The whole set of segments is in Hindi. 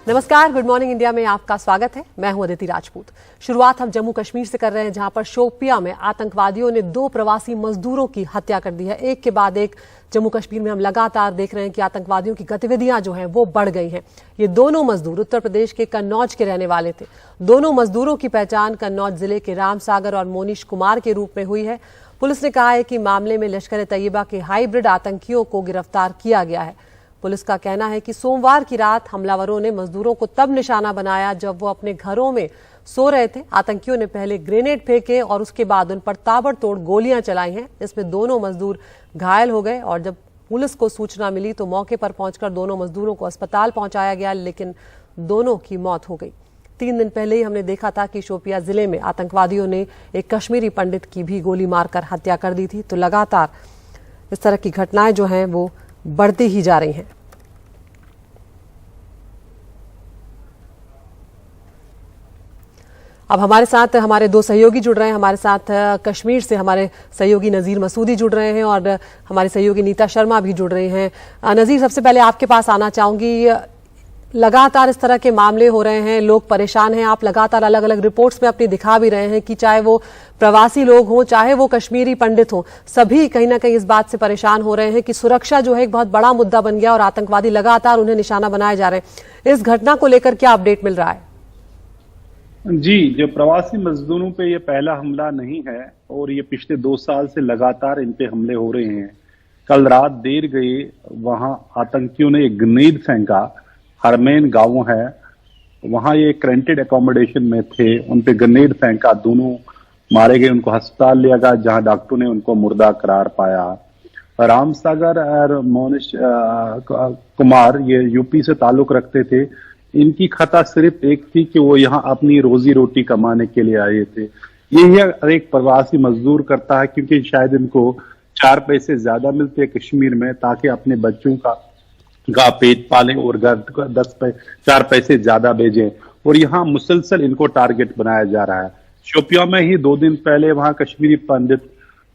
नमस्कार, गुड मॉर्निंग इंडिया में आपका स्वागत है। मैं हूं अदिति राजपूत। शुरुआत हम जम्मू कश्मीर से कर रहे हैं, जहां पर शोपियां में आतंकवादियों ने 2 प्रवासी मजदूरों की हत्या कर दी है। एक के बाद एक जम्मू कश्मीर में हम लगातार देख रहे हैं कि आतंकवादियों की गतिविधियां जो हैं वो बढ़ गई हैं। ये दोनों मजदूर उत्तर प्रदेश के कन्नौज के रहने वाले थे। दोनों मजदूरों की पहचान कन्नौज जिले के रामसागर और मोनीश कुमार के रूप में हुई है। पुलिस ने कहा है कि मामले में लश्कर ए तैयबा के हाइब्रिड आतंकियों को गिरफ्तार किया गया है। पुलिस का कहना है कि सोमवार की रात हमलावरों ने मजदूरों को तब निशाना बनाया जब वो अपने घरों में सो रहे थे। आतंकियों ने पहले ग्रेनेड फेंके और उसके बाद उन पर ताबड़तोड़ गोलियां चलाई हैं। इसमें दोनों मजदूर घायल हो गए और जब पुलिस को सूचना मिली तो मौके पर पहुंचकर दोनों मजदूरों को अस्पताल पहुंचाया गया, लेकिन दोनों की मौत हो गई। 3 दिन पहले ही हमने देखा था कि शोपियां जिले में आतंकवादियों ने एक कश्मीरी पंडित की भी गोली मारकर हत्या कर दी थी। तो लगातार इस तरह की घटनाएं जो हैं वो बढ़ती ही जा रही हैं। अब हमारे साथ हमारे 2 सहयोगी जुड़ रहे हैं। हमारे साथ कश्मीर से हमारे सहयोगी नजीर मसूदी जुड़ रहे हैं और हमारी सहयोगी नीता शर्मा भी जुड़ रही हैं। नजीर, सबसे पहले आपके पास आना चाहूंगी। लगातार इस तरह के मामले हो रहे हैं, लोग परेशान हैं। आप लगातार अलग अलग रिपोर्ट्स में अपनी दिखा भी रहे हैं कि चाहे वो प्रवासी लोग हों, चाहे वो कश्मीरी पंडित हों, सभी कहीं ना कहीं इस बात से परेशान हो रहे हैं कि सुरक्षा जो है एक बहुत बड़ा मुद्दा बन गया और आतंकवादी लगातार उन्हें निशाना बनाए जा रहे हैं। इस घटना को लेकर क्या अपडेट मिल रहा है? जी, जो प्रवासी मजदूरों पे ये पहला हमला नहीं है और ये पिछले 2 साल से लगातार इन पे हमले हो रहे हैं। कल रात देर गई वहां आतंकियों ने एक ग्रेनेड फेंका। हरमैन गांव है, वहां ये रेंटेड एकोमोडेशन में थे, उन पे ग्रेनेड फेंका, दोनों मारे गए। उनको अस्पताल लिया गया जहां डॉक्टरों ने उनको मुर्दा करार पाया। रामसागर और मोनिश कुमार ये यूपी से ताल्लुक रखते थे। इनकी खता सिर्फ एक थी कि वो यहाँ अपनी रोजी रोटी कमाने के लिए आए थे। यही हर एक प्रवासी मजदूर करता है, क्योंकि शायद इनको 4 पैसे ज्यादा मिलते हैं कश्मीर में, ताकि अपने बच्चों का पेट पालें और घर 4 पैसे ज्यादा भेजें। और यहाँ मुसलसल इनको टारगेट बनाया जा रहा है। शोपियां में ही 2 दिन पहले वहां कश्मीरी पंडित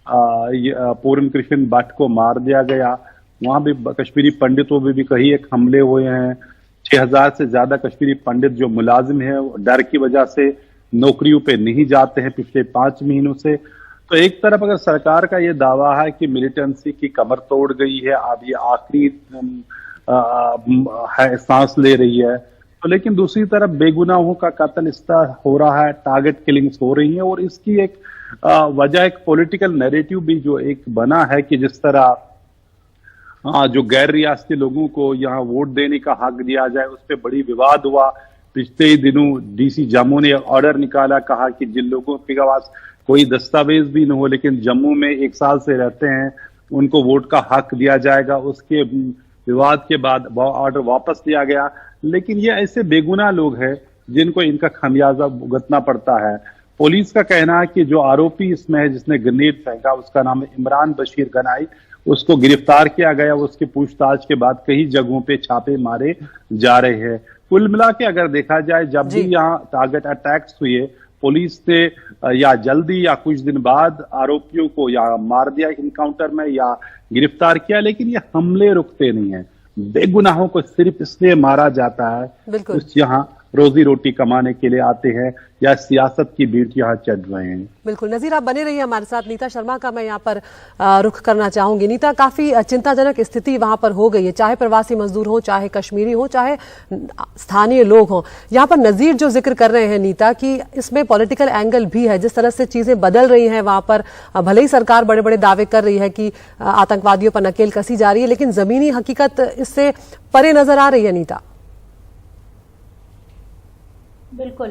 पूर्ण कृष्ण भट्ट को मार दिया गया। वहां भी कश्मीरी पंडितों में भी कहीं एक हमले हुए हैं। 6000 से ज्यादा कश्मीरी पंडित जो मुलाजिम है डर की वजह से नौकरियों पे नहीं जाते हैं पिछले 5 महीनों से। तो एक तरफ अगर सरकार का ये दावा है कि मिलिटेंसी की कमर तोड़ गई है, अब ये आखिरी सांस ले रही है, तो लेकिन दूसरी तरफ बेगुनाहों का कत्ल इस तरह हो रहा है, टारगेट किलिंग्स हो रही है। और इसकी एक वजह एक पॉलिटिकल नैरेटिव भी जो एक बना है कि जिस तरह जो गैर रियासती लोगों को यहाँ वोट देने का हक दिया जाए, उस पर बड़ी विवाद हुआ। पिछले ही दिनों डीसी जम्मू ने ऑर्डर निकाला, कहा कि जिन लोगों के पास कोई दस्तावेज भी न हो लेकिन जम्मू में 1 साल से रहते हैं, उनको वोट का हक दिया जाएगा। उसके विवाद के बाद ऑर्डर वापस लिया गया। लेकिन ये ऐसे बेगुनाह लोग हैं जिनको इनका खमियाजा भुगतना पड़ता है। पुलिस का कहना है कि जो आरोपी इसमें है जिसने ग्रेनेड फेंका, उसका नाम है इमरान बशीर गनाई, उसको गिरफ्तार किया गया। उसकी पूछताछ के बाद कई जगहों पे छापे मारे जा रहे हैं। कुल मिला के अगर देखा जाए, जब भी यहाँ टारगेट अटैक्स हुए, पुलिस ने या जल्दी या कुछ दिन बाद आरोपियों को या मार दिया इनकाउंटर में या गिरफ्तार किया, लेकिन ये हमले रुकते नहीं है। बेगुनाहों को सिर्फ इसलिए मारा जाता है कुछ यहाँ रोजी रोटी कमाने के लिए आते हैं या सियासत की भीड़ यहाँ चढ़ रहे हैं। बिल्कुल नजीर, आप बने रहिए हमारे साथ। नीता शर्मा का मैं यहाँ पर रुख करना चाहूंगी। नीता, काफी चिंताजनक स्थिति वहां पर हो गई है, चाहे प्रवासी मजदूर हो, चाहे कश्मीरी हो, चाहे स्थानीय लोग हों। यहाँ पर नजीर जो जिक्र कर रहे हैं नीता, कि इसमें पॉलिटिकल एंगल भी है। जिस तरह से चीजें बदल रही हैं वहां पर, भले ही सरकार बड़े बड़े दावे कर रही है कि आतंकवादियों पर नकेल कसी जा रही है, लेकिन जमीनी हकीकत इससे परे नजर आ रही है। नीता, बिल्कुल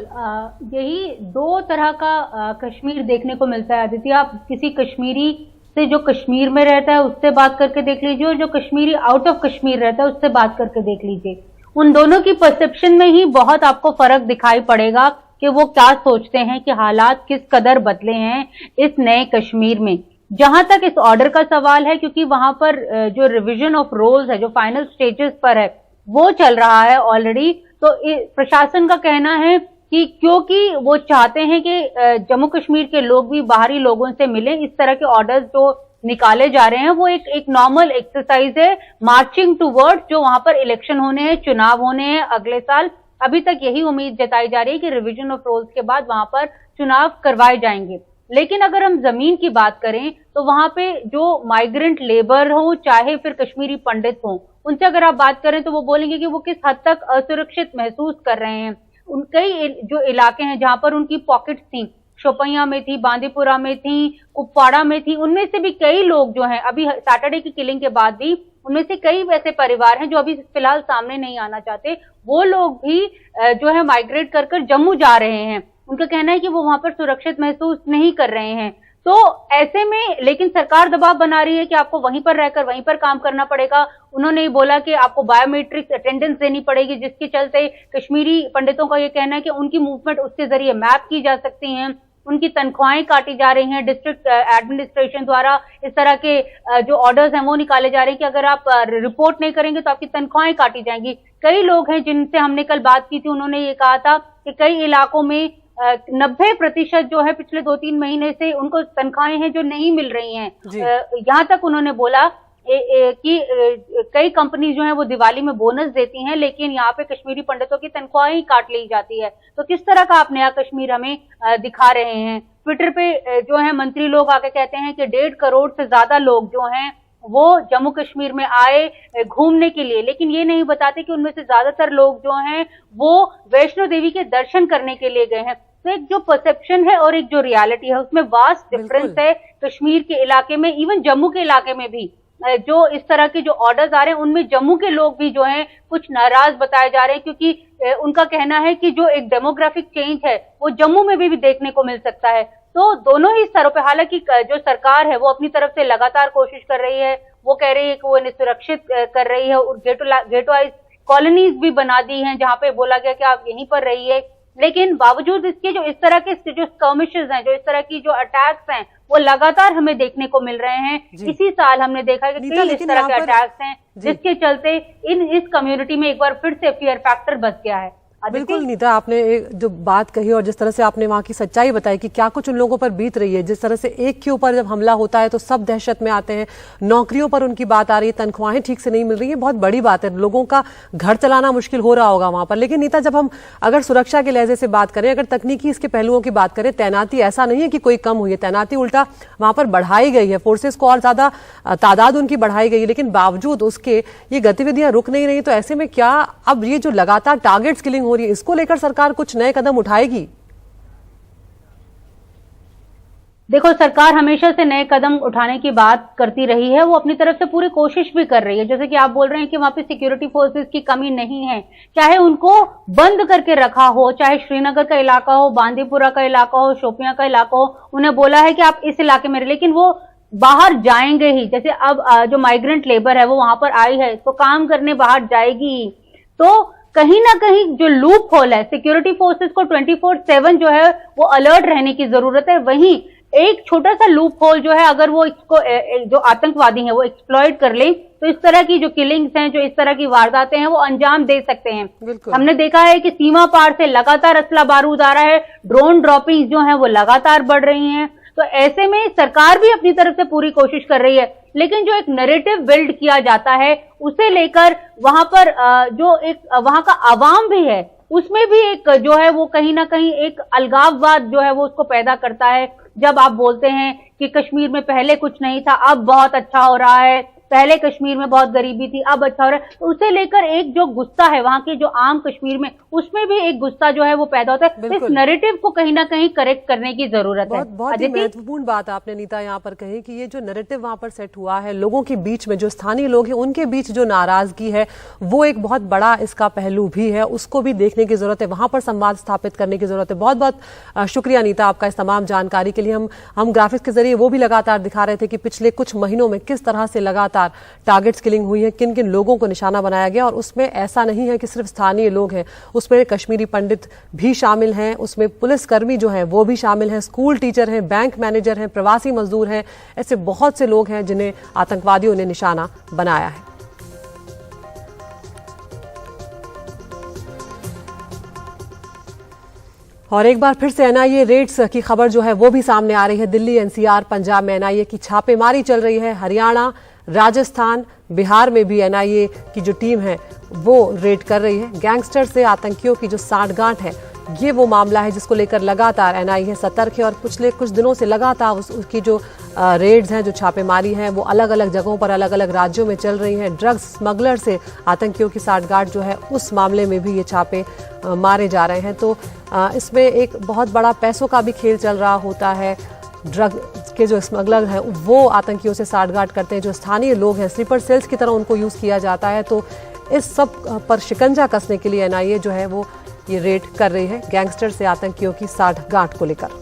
यही 2 तरह का कश्मीर देखने को मिलता है आदित्य। आप किसी कश्मीरी से जो कश्मीर में रहता है उससे बात करके देख लीजिए, और जो कश्मीरी आउट ऑफ कश्मीर रहता है उससे बात करके देख लीजिए। उन दोनों की परसेप्शन में ही बहुत आपको फर्क दिखाई पड़ेगा कि वो क्या सोचते हैं कि हालात किस कदर बदले हैं इस नए कश्मीर में। जहां तक इस ऑर्डर का सवाल है, क्योंकि वहां पर जो रिवीजन ऑफ रोल्स है, जो फाइनल स्टेजेस पर है, वो चल रहा है ऑलरेडी। तो प्रशासन का कहना है कि क्योंकि वो चाहते हैं कि जम्मू कश्मीर के लोग भी बाहरी लोगों से मिलें, इस तरह के ऑर्डर्स जो निकाले जा रहे हैं वो एक नॉर्मल एक्सरसाइज है मार्चिंग टूवर्ड्स जो वहां पर इलेक्शन होने हैं, चुनाव होने हैं अगले साल अभी तक यही उम्मीद जताई जा रही है कि रिवीजन ऑफ रोल्स के बाद वहां पर चुनाव करवाए जाएंगे। लेकिन अगर हम जमीन की बात करें तो वहां पे जो माइग्रेंट लेबर हो चाहे फिर कश्मीरी पंडित हो, उनसे अगर आप बात करें तो वो बोलेंगे कि वो किस हद तक असुरक्षित महसूस कर रहे हैं। उन कई जो इलाके हैं जहां पर उनकी पॉकेट्स थी, शोपियां में थी, बांदीपुरा में थी, कुपवाड़ा में थी, उनमें से भी कई लोग जो हैं अभी सैटरडे की किलिंग के बाद भी उनमें से कई वैसे परिवार हैं जो अभी फिलहाल सामने नहीं आना चाहते, वो लोग भी जो है माइग्रेट कर कर जम्मू जा रहे हैं। उनका कहना है कि वो वहां पर सुरक्षित महसूस नहीं कर रहे हैं। तो ऐसे में लेकिन सरकार दबाव बना रही है कि आपको वहीं पर रहकर वहीं पर काम करना पड़ेगा। उन्होंने बोला कि आपको बायोमेट्रिक अटेंडेंस देनी पड़ेगी, जिसके चलते कश्मीरी पंडितों का ये कहना है कि उनकी मूवमेंट उसके जरिए मैप की जा सकती हैं, उनकी तनख्वाहें काटी जा रही हैं। डिस्ट्रिक्ट एडमिनिस्ट्रेशन द्वारा इस तरह के जो ऑर्डर्स हैं वो निकाले जा रहे हैं कि अगर आप रिपोर्ट नहीं करेंगे तो आपकी तनख्वाहें काटी जाएंगी। कई लोग हैं जिनसे हमने कल बात की थी, उन्होंने ये कहा था कि कई इलाकों में 90% जो है पिछले 2-3 महीने से उनको तनख्वाहें हैं जो नहीं मिल रही हैं। यहाँ तक उन्होंने बोला कि कई कंपनी जो है वो दिवाली में बोनस देती हैं, लेकिन यहाँ पे कश्मीरी पंडितों की तनख्वाहें ही काट ली जाती है। तो किस तरह का आप नया कश्मीर हमें दिखा रहे हैं। ट्विटर पे जो है मंत्री लोग आके कहते हैं कि 1.5 करोड़ से ज्यादा लोग जो हैं वो जम्मू कश्मीर में आए घूमने के लिए, लेकिन ये नहीं बताते कि उनमें से ज्यादातर लोग जो हैं वो वैष्णो देवी के दर्शन करने के लिए गए हैं। तो एक जो परसेप्शन है और एक जो रियलिटी है उसमें वास्ट डिफरेंस है। कश्मीर के इलाके में, इवन जम्मू के इलाके में भी जो इस तरह के जो ऑर्डर्स आ रहे हैं उनमें जम्मू के लोग भी जो हैं कुछ नाराज बताए जा रहे हैं, क्योंकि उनका कहना है कि जो एक डेमोग्राफिक चेंज है वो जम्मू में भी देखने को मिल सकता है। तो दोनों ही स्तरों पे, हालांकि जो सरकार है वो अपनी तरफ से लगातार कोशिश कर रही है, वो कह रही है कि वो इन्हें सुरक्षित कर रही है और गेटोवाइज कॉलोनीज भी बना दी हैं जहां पे बोला गया कि आप यहीं पर रहिए। लेकिन बावजूद इसके जो इस तरह के जो स्कर्मिशेस हैं, जो इस तरह की जो अटैक्स हैं वो लगातार हमें देखने को मिल रहे हैं। इसी साल हमने देखा है कि कई इस तरह के अटैक्स हैं जिसके चलते इस कम्युनिटी में एक बार फिर से फियर फैक्टर बस गया है। बिल्कुल नीता, आपने जो बात कही और जिस तरह से आपने वहां की सच्चाई बताई कि क्या कुछ उन लोगों पर बीत रही है, जिस तरह से एक के ऊपर जब हमला होता है तो सब दहशत में आते हैं, नौकरियों पर उनकी बात आ रही है, तनख्वाहें ठीक से नहीं मिल रही है, बहुत बड़ी बात है, लोगों का घर चलाना मुश्किल हो रहा होगा वहां पर। लेकिन नीता, जब हम अगर सुरक्षा के लहजे से बात करें, अगर तकनीकी इसके पहलुओं की बात करें, तैनाती ऐसा नहीं है कि कोई कम हुई है, तैनाती उल्टा वहां पर बढ़ाई गई है, फोर्सेस को और ज्यादा तादाद उनकी बढ़ाई गई है, लेकिन बावजूद उसके ये गतिविधियां रुक नहीं रही। तो ऐसे में क्या अब ये जो लगातार टारगेट किलिंग हो रही है इसको लेकर सरकार कुछ नए कदम उठाएगी? देखो, सरकार हमेशा से नए कदम उठाने की बात करती रही है, वो अपनी तरफ से पूरी कोशिश भी कर रही है। जैसे कि आप बोल रहे हैं कि वहां पे सिक्योरिटी फोर्सेस की कमी नहीं है, चाहे उनको बंद करके रखा हो, चाहे श्रीनगर का इलाका हो, बांदीपुरा का इलाका हो, शोपियां का इलाका हो, उन्हें बोला है कि आप इस इलाके में, लेकिन वो बाहर जाएंगे ही। जैसे अब जो माइग्रेंट लेबर है वो वहां पर आई है तो काम करने बाहर जाएगी ही। तो कहीं ना कहीं जो लूप होल है, सिक्योरिटी फोर्सेस को 24/7 जो है वो अलर्ट रहने की जरूरत है। वहीं एक छोटा सा लूप होल जो है, अगर वो इसको जो आतंकवादी हैं वो एक्सप्लॉइट कर ले तो इस तरह की जो किलिंग्स हैं, जो इस तरह की वारदातें हैं वो अंजाम दे सकते हैं। हमने देखा है कि सीमा पार से लगातार असला बारूद आ रहा है, ड्रोन ड्रॉपिंग जो है वो लगातार बढ़ रही हैं। तो ऐसे में सरकार भी अपनी तरफ से पूरी कोशिश कर रही है, लेकिन जो एक नैरेटिव बिल्ड किया जाता है उसे लेकर वहां पर जो एक वहां का आवाम भी है उसमें भी एक जो है वो कहीं ना कहीं एक अलगाववाद जो है वो उसको पैदा करता है। जब आप बोलते हैं कि कश्मीर में पहले कुछ नहीं था, अब बहुत अच्छा हो रहा है, पहले कश्मीर में बहुत गरीबी थी, अब अच्छा हो रहा है, तो उसे लेकर एक जो गुस्सा है वहां के जो आम कश्मीर में, उसमें भी एक गुस्सा जो है वो पैदा होता है। इस नैरेटिव को कहीं ना कहीं करेक्ट करने की जरूरत है। बहुत ही महत्वपूर्ण बात आपने नीता यहाँ पर कही कि ये जो नैरेटिव वहां पर सेट हुआ है, लोगों के बीच में, जो स्थानीय लोग हैं उनके बीच जो नाराजगी है, वो एक बहुत बड़ा इसका पहलू भी है, उसको भी देखने की जरूरत है, वहां पर संवाद स्थापित करने की जरूरत है। बहुत बहुत शुक्रिया नीता आपका इस तमाम जानकारी के लिए। हम ग्राफिक्स के जरिए वो भी लगातार दिखा रहे थे कि पिछले कुछ महीनों में किस तरह से लगातार टारगेट्स किलिंग हुई है, किन किन लोगों को निशाना बनाया गया, और उसमें ऐसा नहीं है कि सिर्फ स्थानीय लोग हैं, उसमें कश्मीरी पंडित भी शामिल हैं, उसमें पुलिसकर्मी जो हैं वो भी शामिल हैं, स्कूल टीचर हैं, बैंक मैनेजर हैं, प्रवासी मजदूर हैं, ऐसे बहुत से लोग हैं जिन्हें आतंकवादियों ने निशाना बनाया है। और एक बार फिर से एनआईए रेड्स की खबर जो है वो भी सामने आ रही है। दिल्ली, एनसीआर, पंजाब में एनआईए की छापेमारी चल रही है। हरियाणा, राजस्थान, बिहार में भी एनआईए की जो टीम है वो रेड कर रही है। गैंगस्टर से आतंकियों की जो साठगांठ है, ये वो मामला है जिसको लेकर लगातार एनआईए सतर्क है और पिछले कुछ दिनों से लगातार उसकी जो रेड्स हैं, जो छापेमारी हैं, वो अलग अलग जगहों पर अलग अलग राज्यों में चल रही हैं। ड्रग्स स्मगलर से आतंकियों की साठगांठ जो है, उस मामले में भी ये छापे मारे जा रहे हैं। तो इसमें एक बहुत बड़ा पैसों का भी खेल चल रहा होता है। ड्रग के जो स्मगलर हैं वो आतंकियों से साठगांठ करते हैं, जो स्थानीय लोग हैं स्लीपर सेल्स की तरह उनको यूज़ किया जाता है। तो इस सब पर शिकंजा कसने के लिए एनआईए जो है वो ये रेड कर रही है गैंगस्टर से आतंकियों की साठगांठ को लेकर।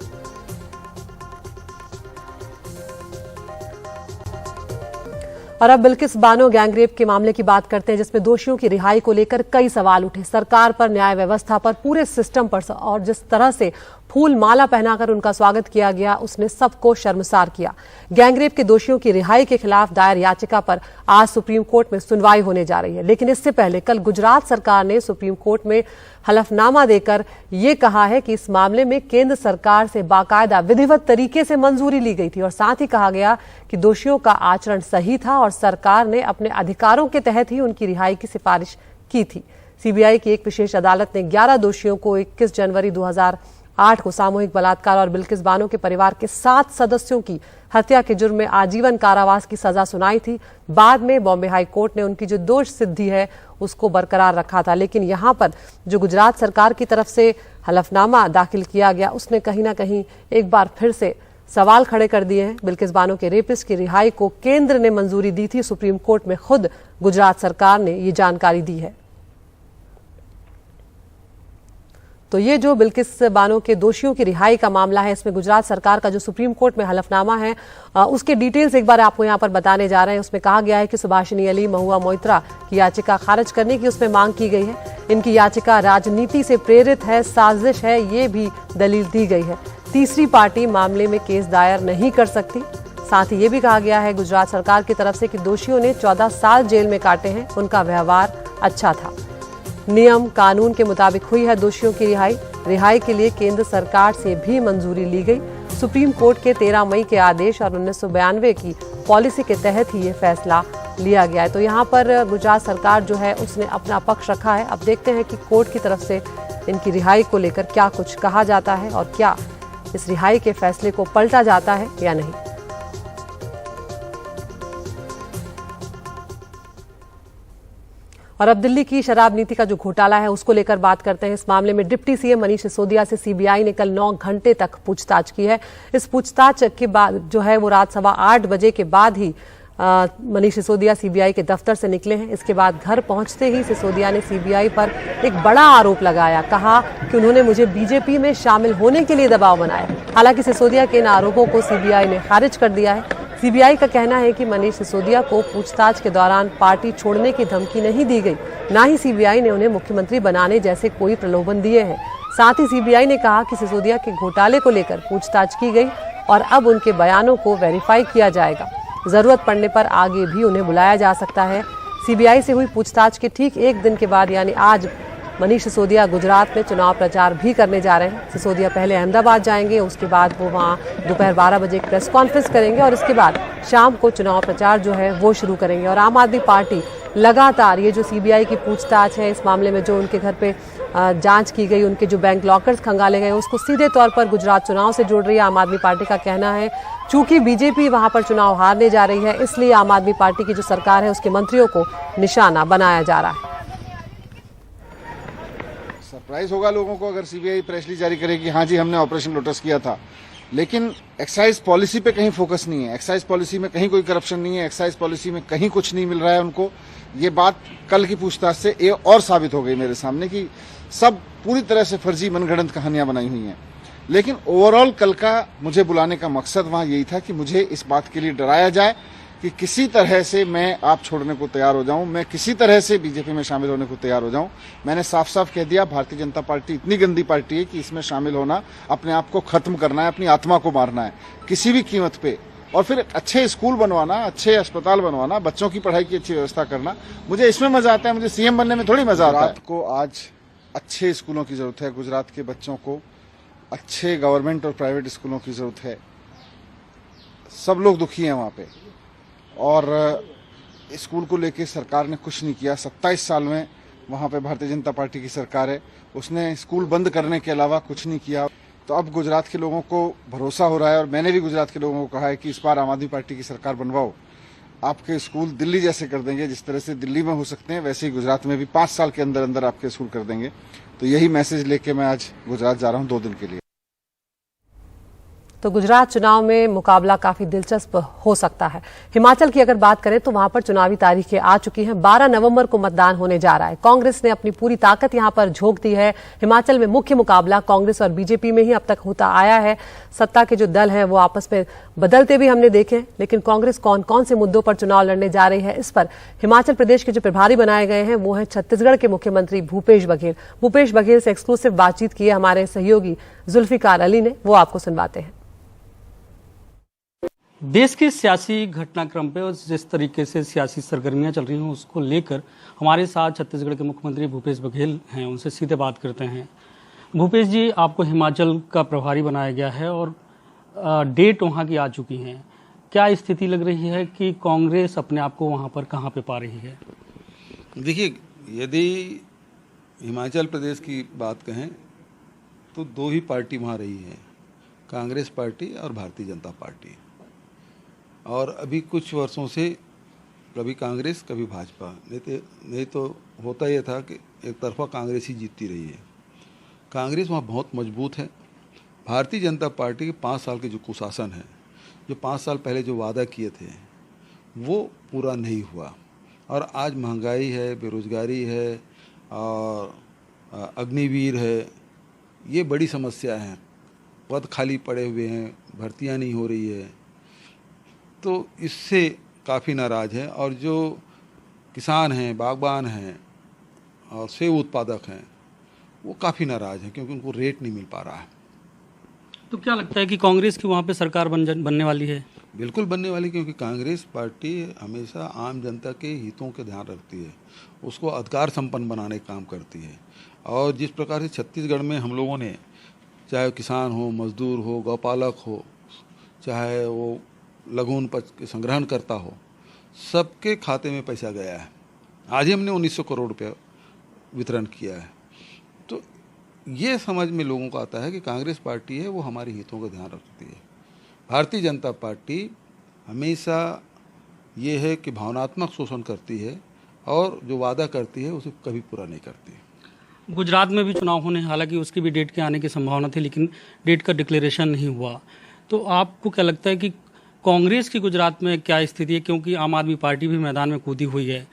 और अब बिल्किस बानो गैंगरेप के मामले की बात करते हैं, जिसमें दोषियों की रिहाई को लेकर कई सवाल उठे। सरकार पर, न्याय व्यवस्था पर, पूरे सिस्टम पर, और जिस तरह से फूल माला पहनाकर उनका स्वागत किया गया, उसने सबको शर्मसार किया। गैंगरेप के दोषियों की रिहाई के खिलाफ दायर याचिका पर आज सुप्रीम कोर्ट में सुनवाई होने जा रही है। लेकिन इससे पहले कल गुजरात सरकार ने सुप्रीम कोर्ट में हलफनामा देकर यह कहा है कि इस मामले में केंद्र सरकार से बाकायदा विधिवत तरीके से मंजूरी ली गई थी और साथ ही कहा गया कि दोषियों का आचरण सही था और सरकार ने अपने अधिकारों के तहत ही उनकी रिहाई की सिफारिश की थी। सीबीआई की एक विशेष अदालत ने 11 दोषियों को 21 जनवरी 2008 को सामूहिक बलात्कार और बिल्किस बानो के परिवार के 7 सदस्यों की हत्या के जुर्म में आजीवन कारावास की सजा सुनाई थी। बाद में बॉम्बे हाई कोर्ट ने उनकी जो दोष सिद्धि है उसको बरकरार रखा था। लेकिन यहां पर जो गुजरात सरकार की तरफ से हलफनामा दाखिल किया गया, उसने कहीं ना कहीं एक बार फिर से सवाल खड़े कर दिए हैं। बिल्किस बानो के रेपिस्ट की रिहाई को केंद्र ने मंजूरी दी थी, सुप्रीम कोर्ट में खुद गुजरात सरकार ने ये जानकारी दी है। तो ये जो बिल्किस बानो के दोषियों की रिहाई का मामला है, इसमें गुजरात सरकार का जो सुप्रीम कोर्ट में हलफनामा है, उसके डिटेल्स एक बार आपको यहां पर बताने जा रहे हैं। उसमें कहा गया है कि सुभाषिनी अली, महुआ मोइत्रा की याचिका खारिज करने की उसमें मांग की गई है। इनकी याचिका राजनीति से प्रेरित है, साजिश है, ये भी दलील दी गई है। तीसरी पार्टी मामले में केस दायर नहीं कर सकती। साथ ही ये भी कहा गया है गुजरात सरकार की तरफ से कि दोषियों ने 14 साल जेल में काटे हैं, उनका व्यवहार अच्छा था। नियम कानून के मुताबिक हुई है दोषियों की रिहाई। रिहाई के लिए केंद्र सरकार से भी मंजूरी ली गई। सुप्रीम कोर्ट के 13 मई के आदेश और 1992 की पॉलिसी के तहत ही ये फैसला लिया गया है। तो यहाँ पर गुजरात सरकार जो है उसने अपना पक्ष रखा है। अब देखते हैं कि कोर्ट की तरफ से इनकी रिहाई को लेकर क्या कुछ कहा जाता है और क्या इस रिहाई के फैसले को पलटा जाता है या नहीं। और अब दिल्ली की शराब नीति का जो घोटाला है उसको लेकर बात करते हैं। इस मामले में डिप्टी सीएम मनीष सिसोदिया से सीबीआई ने कल 9 घंटे तक पूछताछ की है। इस पूछताछ के बाद जो है वो रात 8:15 बजे के बाद ही मनीष सिसोदिया सीबीआई के दफ्तर से निकले हैं। इसके बाद घर पहुंचते ही सिसोदिया ने सीबीआई पर एक बड़ा आरोप लगाया। कहा कि उन्होंने मुझे बीजेपी में शामिल होने के लिए दबाव बनाया। हालांकि सिसोदिया के इन आरोपों को सीबीआई ने खारिज कर दिया है। सीबीआई का कहना है कि मनीष सिसोदिया को पूछताछ के दौरान पार्टी छोड़ने की धमकी नहीं दी गई, ना ही सीबीआई ने उन्हें मुख्यमंत्री बनाने जैसे कोई प्रलोभन दिए हैं। साथ ही सीबीआई ने कहा कि सिसोदिया के घोटाले को लेकर पूछताछ की गई और अब उनके बयानों को वेरीफाई किया जाएगा। जरूरत पड़ने पर आगे भी उन्हें बुलाया जा सकता है। सीबीआई से हुई पूछताछ के ठीक एक दिन के बाद यानी आज मनीष सिसोदिया गुजरात में चुनाव प्रचार भी करने जा रहे हैं। सिसोदिया पहले अहमदाबाद जाएंगे, उसके बाद वो वहां दोपहर 12 बजे एक प्रेस कॉन्फ्रेंस करेंगे और इसके बाद शाम को चुनाव प्रचार जो है वो शुरू करेंगे। और आम आदमी पार्टी लगातार ये जो सीबीआई की पूछताछ है, इस मामले में जो उनके घर पे जांच की गई, उनके जो बैंक लॉकर्स खंगाले गए, उसको सीधे तौर पर गुजरात चुनाव से जोड़ रही है। आम आदमी पार्टी का कहना है चूंकि बीजेपी वहां पर चुनाव हारने जा रही है, इसलिए आम आदमी पार्टी की जो सरकार है उसके मंत्रियों को निशाना बनाया जा रहा है। सरप्राइज होगा लोगों को अगर सीबीआई प्रेस रिलीज जारी करेगी, हाँ जी हमने ऑपरेशन लोटस किया था। लेकिन एक्साइज पॉलिसी पे कहीं फोकस नहीं है। एक्साइज पॉलिसी में कहीं कोई करप्शन नहीं है। एक्साइज पॉलिसी में कहीं कुछ नहीं मिल रहा है उनको। ये बात कल की पूछताछ से ये और साबित हो गई मेरे सामने कि सब पूरी तरह से फर्जी मनगढ़ंत कहानियां बनाई हुई हैं। लेकिन ओवरऑल कल का मुझे बुलाने का मकसद वहां यही था कि मुझे इस बात के लिए डराया जाए कि किसी तरह से मैं आप छोड़ने को तैयार हो जाऊं, मैं किसी तरह से बीजेपी में शामिल होने को तैयार हो जाऊं। मैंने साफ साफ कह दिया, भारतीय जनता पार्टी इतनी गंदी पार्टी है कि इसमें शामिल होना अपने आप को खत्म करना है, अपनी आत्मा को मारना है किसी भी कीमत पे। और फिर अच्छे स्कूल बनवाना, अच्छे अस्पताल बनवाना, बच्चों की पढ़ाई की अच्छी व्यवस्था करना, मुझे इसमें मजा आता है। मुझे सीएम बनने में थोड़ी मजा आता है। को आज अच्छे स्कूलों की जरूरत है। गुजरात के बच्चों को अच्छे गवर्नमेंट और प्राइवेट स्कूलों की जरूरत है। सब लोग दुखी हैं वहां पे और स्कूल को लेके सरकार ने कुछ नहीं किया। 27 साल में वहां पे भारतीय जनता पार्टी की सरकार है, उसने स्कूल बंद करने के अलावा कुछ नहीं किया। तो अब गुजरात के लोगों को भरोसा हो रहा है और मैंने भी गुजरात के लोगों को कहा है कि इस बार आम आदमी पार्टी की सरकार बनवाओ, आपके स्कूल दिल्ली जैसे कर देंगे। जिस तरह से दिल्ली में हो सकते हैं वैसे ही गुजरात में भी 5 साल के अंदर अंदर आपके स्कूल कर देंगे। तो यही मैसेज लेके मैं आज गुजरात जा रहा हूं 2 दिन के लिए। तो गुजरात चुनाव में मुकाबला काफी दिलचस्प हो सकता है। हिमाचल की अगर बात करें तो वहां पर चुनावी तारीखें आ चुकी हैं। 12 नवंबर को मतदान होने जा रहा है। कांग्रेस ने अपनी पूरी ताकत यहां पर झोंक दी है। हिमाचल में मुख्य मुकाबला कांग्रेस और बीजेपी में ही अब तक होता आया है। सत्ता के जो दल हैं वो आपस में बदलते भी हमने देखे, लेकिन कांग्रेस कौन कौन से मुद्दों पर चुनाव लड़ने जा रही है, इस पर हिमाचल प्रदेश के जो प्रभारी बनाए गए हैं वो है छत्तीसगढ़ के मुख्यमंत्री भूपेश बघेल। भूपेश बघेल से एक्सक्लूसिव बातचीत की है हमारे सहयोगी जुल्फिकार अली ने, वो आपको सुनवाते हैं। देश के सियासी घटनाक्रम पे और जिस तरीके से सियासी सरगर्मियां चल रही हैं उसको लेकर हमारे साथ छत्तीसगढ़ के मुख्यमंत्री भूपेश बघेल हैं, उनसे सीधे बात करते हैं। भूपेश जी, आपको हिमाचल का प्रभारी बनाया गया है और डेट वहां की आ चुकी है। क्या स्थिति लग रही है कि कांग्रेस अपने आप को वहां पर कहां पे पा रही है? देखिए, यदि हिमाचल प्रदेश की बात कहें तो 2 ही पार्टी वहाँ रही है, कांग्रेस पार्टी और भारतीय जनता पार्टी। और अभी कुछ वर्षों से कभी कांग्रेस कभी भाजपा, नहीं तो होता यह था कि एक तरफा कांग्रेस ही जीतती रही है। कांग्रेस वहाँ बहुत मजबूत है। भारतीय जनता पार्टी के 5 साल के जो कुशासन है, जो 5 साल पहले जो वादा किए थे वो पूरा नहीं हुआ। और आज महंगाई है, बेरोजगारी है और अग्निवीर है, ये बड़ी समस्या है। पद खाली पड़े हुए हैं, भर्तियां नहीं हो रही है, तो इससे काफ़ी नाराज़ हैं। और जो किसान हैं, बागबान हैं और सेब उत्पादक हैं, वो काफ़ी नाराज़ हैं क्योंकि उनको रेट नहीं मिल पा रहा है। तो क्या लगता है कि कांग्रेस की वहां पे सरकार बनने वाली है? बिल्कुल बनने वाली, क्योंकि कांग्रेस पार्टी हमेशा आम जनता के हितों के ध्यान रखती है, उसको अधिकार संपन्न बनाने का काम करती है। और जिस प्रकार से छत्तीसगढ़ में हम लोगों ने, चाहे किसान हो, मजदूर हो, गौपालक हो, चाहे वो लघु उपज के संग्रहण करता हो, सबके खाते में पैसा गया है। आज ही हमने 1900 करोड़ रुपया वितरण किया है। तो ये समझ में लोगों को आता है कि कांग्रेस पार्टी है वो हमारे हितों का ध्यान रखती है। भारतीय जनता पार्टी हमेशा ये है कि भावनात्मक शोषण करती है और जो वादा करती है उसे कभी पूरा नहीं करती। गुजरात में भी चुनाव होने, हालांकि उसकी भी डेट के आने की संभावना थी, लेकिन डेट का डिक्लेरेशन नहीं हुआ। तो आपको क्या लगता है कि कांग्रेस की गुजरात में क्या स्थिति है? क्योंकि आम आदमी पार्टी भी मैदान में कूदी हुई है,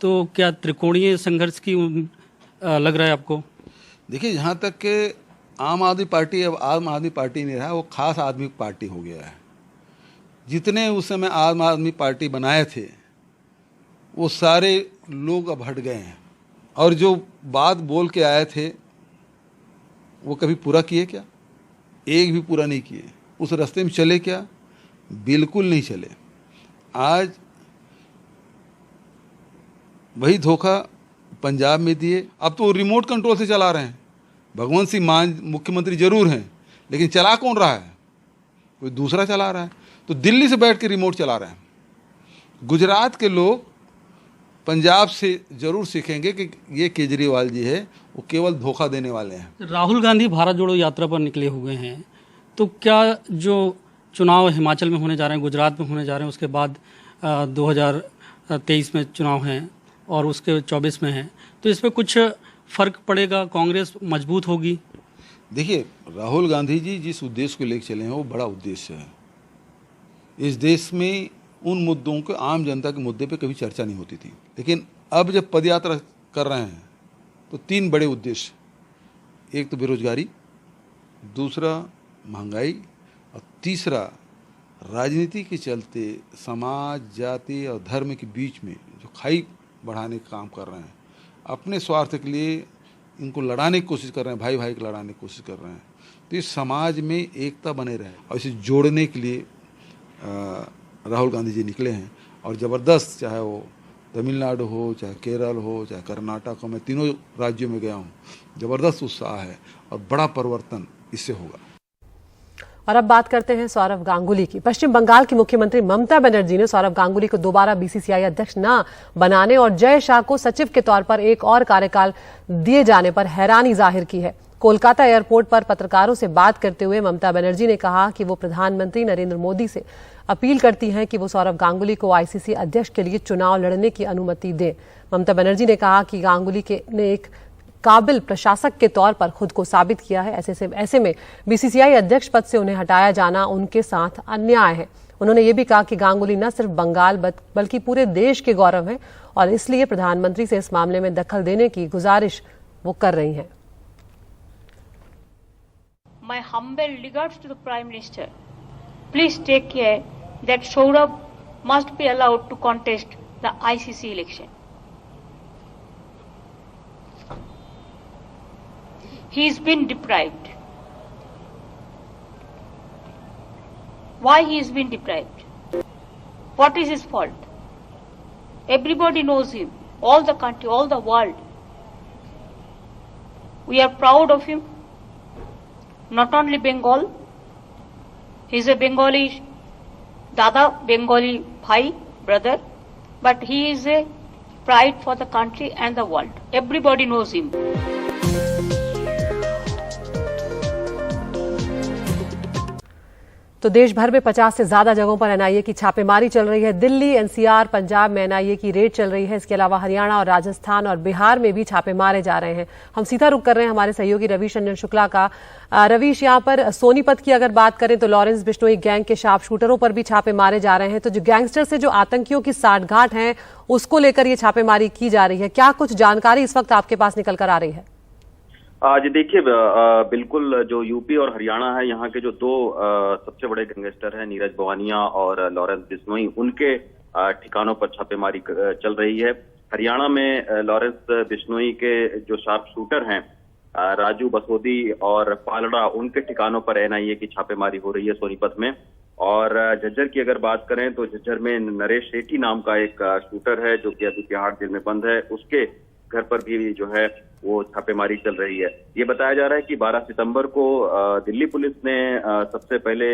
तो क्या त्रिकोणीय संघर्ष की लग रहा है आपको? देखिए, जहाँ तक कि आम आदमी पार्टी अब आम आदमी पार्टी नहीं रहा, वो खास आदमी पार्टी हो गया है। जितने उस समय आम आदमी पार्टी बनाए थे वो सारे लोग अब हट गए हैं, और जो बात बोल के आए थे वो कभी पूरा किए क्या? एक भी पूरा नहीं किए। उस रास्ते में चले क्या? बिल्कुल नहीं चले। आज वही धोखा पंजाब में दिए। अब तो रिमोट कंट्रोल से चला रहे हैं। भगवंत सिंह मान मुख्यमंत्री जरूर हैं, लेकिन चला कौन रहा है? कोई दूसरा चला रहा है। तो दिल्ली से बैठ के रिमोट चला रहे हैं। गुजरात के लोग पंजाब से जरूर सीखेंगे कि ये केजरीवाल जी है वो केवल धोखा देने वाले हैं। राहुल गांधी भारत जोड़ो यात्रा पर निकले हुए हैं, तो क्या जो चुनाव हिमाचल में होने जा रहे हैं, गुजरात में होने जा रहे हैं, उसके बाद 2023 में चुनाव हैं और उसके 24 में हैं, तो इस पर कुछ फर्क पड़ेगा? कांग्रेस मजबूत होगी? देखिए, राहुल गांधी जी जिस उद्देश्य को लेकर चले हैं वो बड़ा उद्देश्य है। इस देश में उन मुद्दों के, आम जनता के मुद्दे पे कभी चर्चा नहीं होती थी, लेकिन अब जब पदयात्रा कर रहे हैं तो 3 बड़े उद्देश्य, एक तो बेरोजगारी, दूसरा महंगाई और तीसरा राजनीति के चलते समाज, जाति और धर्म के बीच में जो खाई बढ़ाने का काम कर रहे हैं। अपने स्वार्थ के लिए इनको लड़ाने की कोशिश कर रहे हैं, भाई भाई को लड़ाने की कोशिश कर रहे हैं। तो इस समाज में एकता बने रहे और इसे जोड़ने के लिए राहुल गांधी जी निकले हैं। और ज़बरदस्त, चाहे वो तमिलनाडु हो, चाहे केरल हो, चाहे कर्नाटक हो, मैं तीनों राज्यों में गया हूँ, ज़बरदस्त उत्साह है और बड़ा परिवर्तन इससे होगा। और अब बात करते हैं सौरव गांगुली की। पश्चिम बंगाल की मुख्यमंत्री ममता बनर्जी ने सौरव गांगुली को दोबारा बीसीसीआई अध्यक्ष न बनाने और जय शाह को सचिव के तौर पर एक और कार्यकाल दिए जाने पर हैरानी जाहिर की है। कोलकाता एयरपोर्ट पर पत्रकारों से बात करते हुए ममता बनर्जी ने कहा कि वो प्रधानमंत्री नरेंद्र मोदी से अपील करती हैं कि वो सौरव गांगुली को आईसीसी अध्यक्ष के लिए चुनाव लड़ने की अनुमति दें। ममता बनर्जी ने कहा कि गांगुली ने एक काबिल प्रशासक के तौर पर खुद को साबित किया है। ऐसे में बीसीसीआई अध्यक्ष पद से उन्हें हटाया जाना उनके साथ अन्याय है। उन्होंने ये भी कहा कि गांगुली न सिर्फ बंगाल बल्कि पूरे देश के गौरव हैं और इसलिए प्रधानमंत्री से इस मामले में दखल देने की गुजारिश वो कर रही हैं। My humble regards to the Prime Minister. Please take care that Saurabh must be allowed to contest the ICC election. He's been deprived. Why he's been deprived? What is his fault? Everybody knows him. All the country, all the world. We are proud of him. Not only Bengal, he is a Bengali Dada, Bengali Bhai, brother, but he is a pride for the country and the world. Everybody knows him. तो देश भर में 50 से ज्यादा जगहों पर एनआईए की छापेमारी चल रही है। दिल्ली, एनसीआर, पंजाब में एनआईए की रेड चल रही है। इसके अलावा हरियाणा और राजस्थान और बिहार में भी छापे मारे जा रहे हैं। हम सीधा रुख कर रहे हैं हमारे सहयोगी रवीश रंजन शुक्ला का। रवीश, यहाँ पर सोनीपत की अगर बात करें तो लॉरेंस बिश्नोई गैंग के शार्प शूटरों पर भी छापे मारे जा रहे हैं। तो जो गैंगस्टर से जो आतंकियों की साठगांठ है उसको लेकर ये छापेमारी की जा रही है। क्या कुछ जानकारी इस वक्त आपके पास निकल कर आ रही है? आज देखिए, बिल्कुल जो यूपी और हरियाणा है, यहाँ के जो दो सबसे बड़े गैंगस्टर हैं नीरज भवानिया और लॉरेंस बिश्नोई, उनके ठिकानों पर छापेमारी चल रही है। हरियाणा में लॉरेंस बिश्नोई के जो शार्प शूटर हैं राजू बसोदी और पालड़ा, उनके ठिकानों पर एनआईए की छापेमारी हो रही है सोनीपत में। और झज्जर की अगर बात करें तो झज्जर में नरेश सेठी नाम का एक शूटर है जो कि अभी तिहाड़ जेल में बंद है, उसके घर पर भी जो है वो छापेमारी चल रही है। ये बताया जा रहा है कि 12 सितंबर को दिल्ली पुलिस ने सबसे पहले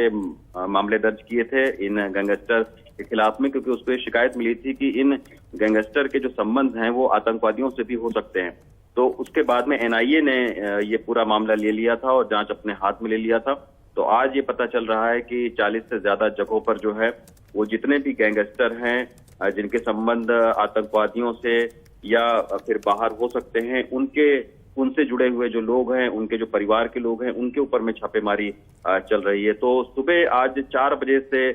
मामले दर्ज किए थे इन गैंगस्टर के खिलाफ में, क्योंकि उस पर शिकायत मिली थी कि इन गैंगस्टर के जो संबंध हैं वो आतंकवादियों से भी हो सकते हैं। तो उसके बाद में एनआईए ने ये पूरा मामला ले लिया था और जांच अपने हाथ में ले लिया था। तो आज ये पता चल रहा है कि 40 से ज्यादा जगहों पर जो है वो जितने भी गैंगस्टर हैं जिनके संबंध आतंकवादियों से या फिर बाहर हो सकते हैं, उनसे जुड़े हुए जो लोग हैं, उनके जो परिवार के लोग हैं, उनके ऊपर में छापेमारी चल रही है। तो सुबह आज 4 बजे से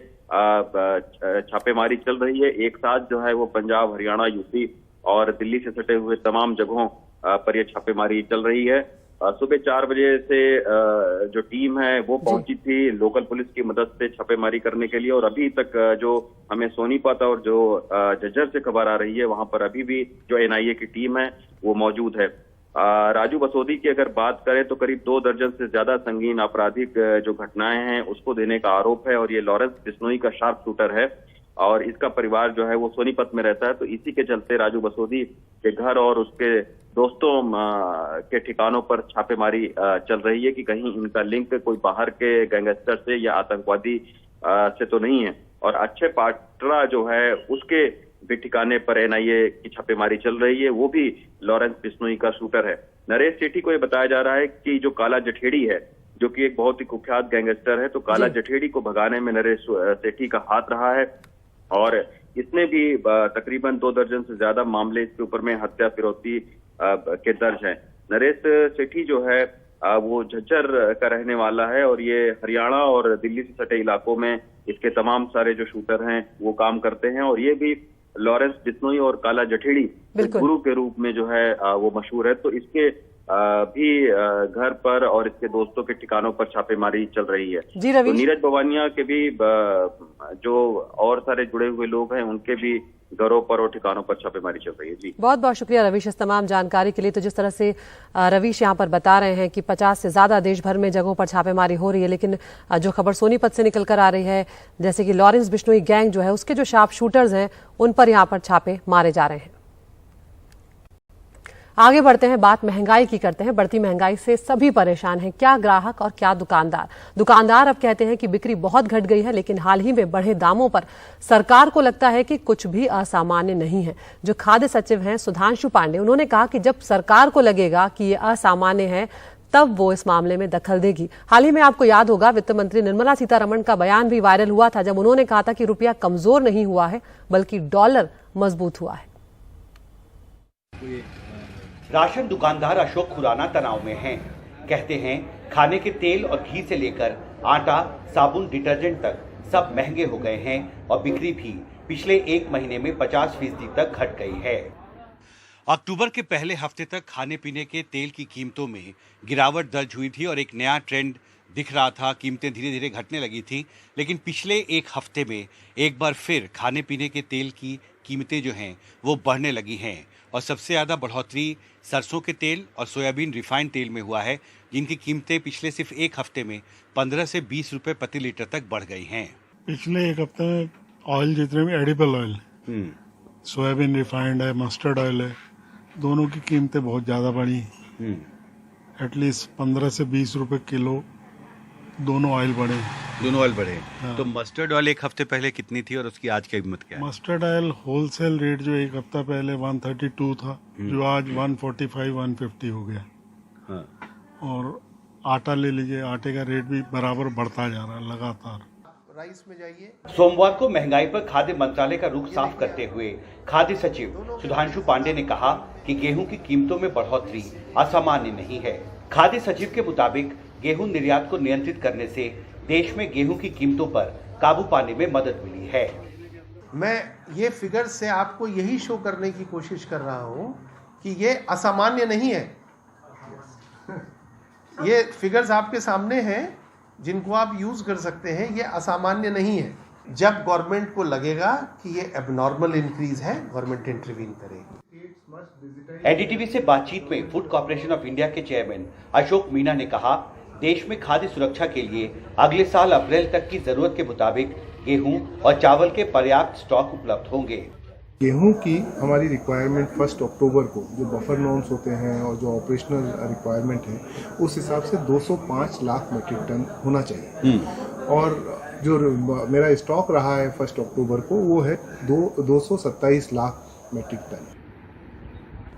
छापेमारी चल रही है। एक साथ जो है वो पंजाब, हरियाणा, यूपी और दिल्ली से सटे हुए तमाम जगहों पर यह छापेमारी चल रही है। सुबह 4 बजे से जो टीम है वो पहुंची थी लोकल पुलिस की मदद से छापेमारी करने के लिए, और अभी तक जो हमें सोनीपत और जो झज्जर से खबर आ रही है वहां पर अभी भी जो एनआईए की टीम है वो मौजूद है। राजू बसोदी की अगर बात करें तो करीब 2 दर्जन से ज्यादा संगीन आपराधिक जो घटनाएं हैं उसको देने का आरोप है, और ये लॉरेंस बिश्नोई का शार्प शूटर है और इसका परिवार जो है वो सोनीपत में रहता है। तो इसी के चलते राजू बसोदी के घर और उसके दोस्तों के ठिकानों पर छापेमारी चल रही है कि कहीं इनका लिंक कोई बाहर के गैंगस्टर से या आतंकवादी से तो नहीं है। और अक्षय पात्रा जो है उसके भी ठिकाने पर एनआईए की छापेमारी चल रही है, वो भी लॉरेंस बिश्नोई का शूटर है। नरेश सेठी को ये बताया जा रहा है कि जो काला जठेड़ी है, जो कि एक बहुत ही कुख्यात गैंगस्टर है, तो काला जठेड़ी को भगाने में नरेश सेठी का हाथ रहा है और इसने भी तकरीबन 2 दर्जन से ज्यादा मामले इसके ऊपर में हत्या फिरौती के दर्ज हैं। नरेश सेठी जो है वो झज्जर का रहने वाला है और ये हरियाणा और दिल्ली से सटे इलाकों में इसके तमाम सारे जो शूटर हैं वो काम करते हैं, और ये भी लॉरेंस बिश्नोई और काला जठेड़ी गुरु के रूप में जो है वो मशहूर है। तो इसके भी घर पर और इसके दोस्तों के ठिकानों पर छापेमारी चल रही है। जी रवीश, तो नीरज भवानिया के भी जो और सारे जुड़े हुए लोग हैं उनके भी घरों पर और ठिकानों पर छापेमारी चल रही है। जी बहुत बहुत शुक्रिया रवीश इस तमाम जानकारी के लिए। तो जिस तरह से रवीश यहाँ पर बता रहे हैं कि 50 से ज्यादा देश भर में जगहों पर छापेमारी हो रही है, लेकिन जो खबर सोनीपत से निकल कर आ रही है जैसे कि लॉरेंस बिश्नोई गैंग जो है उसके जो शार्प शूटर्स हैं उन पर यहाँ पर छापे मारे जा रहे हैं। आगे बढ़ते हैं, बात महंगाई की करते हैं। बढ़ती महंगाई से सभी परेशान हैं, क्या ग्राहक और क्या दुकानदार। दुकानदार अब कहते हैं कि बिक्री बहुत घट गई है, लेकिन हाल ही में बढ़े दामों पर सरकार को लगता है कि कुछ भी असामान्य नहीं है। जो खाद्य सचिव हैं सुधांशु पांडे, उन्होंने कहा कि जब सरकार को लगेगा कि ये असामान्य है तब वो इस मामले में दखल देगी। हाल ही में आपको याद होगा वित्त मंत्री निर्मला सीतारमण का बयान भी वायरल हुआ था, जब उन्होंने कहा था कि रुपया कमजोर नहीं हुआ है बल्कि डॉलर मजबूत हुआ है। राशन दुकानदार अशोक खुराना तनाव में हैं। कहते हैं खाने के तेल और घी से लेकर आटा, साबुन, डिटर्जेंट तक सब महंगे हो गए हैं और बिक्री भी पिछले एक महीने में 50% तक घट गई है। अक्टूबर के पहले हफ्ते तक खाने पीने के तेल की कीमतों में गिरावट दर्ज हुई थी और एक नया ट्रेंड दिख रहा था। कीमतें धीरे धीरे घटने लगी थी, लेकिन पिछले एक हफ्ते में एक बार फिर खाने पीने के तेल की कीमतें जो हैं वो बढ़ने लगी हैं और सबसे ज़्यादा बढ़ोतरी सरसों के तेल और सोयाबीन रिफाइंड तेल में हुआ है, जिनकी कीमतें पिछले सिर्फ एक हफ्ते में 15 से 20 रुपए प्रति लीटर तक बढ़ गई हैं। पिछले एक हफ्ते में ऑयल जितने भी एडिबल ऑयल, सोयाबीन रिफाइंड है, मस्टर्ड ऑयल है, दोनों की कीमतें बहुत ज्यादा बढ़ी। एटलीस्ट 15 से 20 रुपए किलो दोनों ऑयल बढ़े। हाँ। तो मस्टर्ड ऑयल एक हफ्ते पहले कितनी थी और उसकी आज की कीमत क्या है? मस्टर्ड ऑयल होलसेल रेट जो एक हफ्ता पहले 132 था, जो आज 145-150 हो गया। हाँ। और आटा ले लीजिए, आटे का रेट भी बराबर बढ़ता जा रहा है लगातार। राइस में जाइए। सोमवार को महंगाई पर खाद्य मंत्रालय का रुख साफ करते हुए खाद्य सचिव सुधांशु पांडे ने कहा कि गेहूं की कीमतों में बढ़ोतरी असामान्य नहीं है। खाद्य सचिव के मुताबिक गेहूं निर्यात को नियंत्रित करने से देश में गेहूं की कीमतों पर काबू पाने में मदद मिली है। मैं ये फिगर से आपको यही शो करने की कोशिश कर रहा हूं कि ये असामान्य नहीं है। ये फिगर्स आपके सामने हैं, जिनको आप यूज कर सकते हैं। ये असामान्य नहीं है। जब गवर्नमेंट को लगेगा कि ये एबनॉर्मल इंक्रीज है, गवर्नमेंट इंटरवीन करेगी। एनडीटीवी से बातचीत में फूड कॉर्पोरेशन ऑफ इंडिया के चेयरमैन अशोक मीना ने कहा, देश में खाद्य सुरक्षा के लिए अगले साल अप्रैल तक की जरूरत के मुताबिक गेहूं और चावल के पर्याप्त स्टॉक उपलब्ध होंगे। गेहूं की हमारी रिक्वायरमेंट 1 अक्टूबर को जो बफर नॉर्म्स होते हैं और जो ऑपरेशनल रिक्वायरमेंट है, उस हिसाब से 205 लाख मीट्रिक टन होना चाहिए। और जो मेरा स्टॉक रहा है 1 अक्टूबर को, वो है 227 लाख मीट्रिक टन।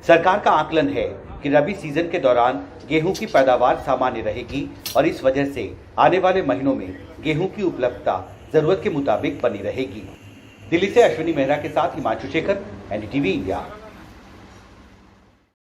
सरकार का आकलन है कि रबी सीजन के दौरान गेहूं की पैदावार सामान्य रहेगी और इस वजह से आने वाले महीनों में गेहूं की उपलब्धता जरूरत के मुताबिक बनी रहेगी। दिल्ली से अश्विनी मेहरा के साथ हिमांशु शेखर, एनडीटीवी इंडिया।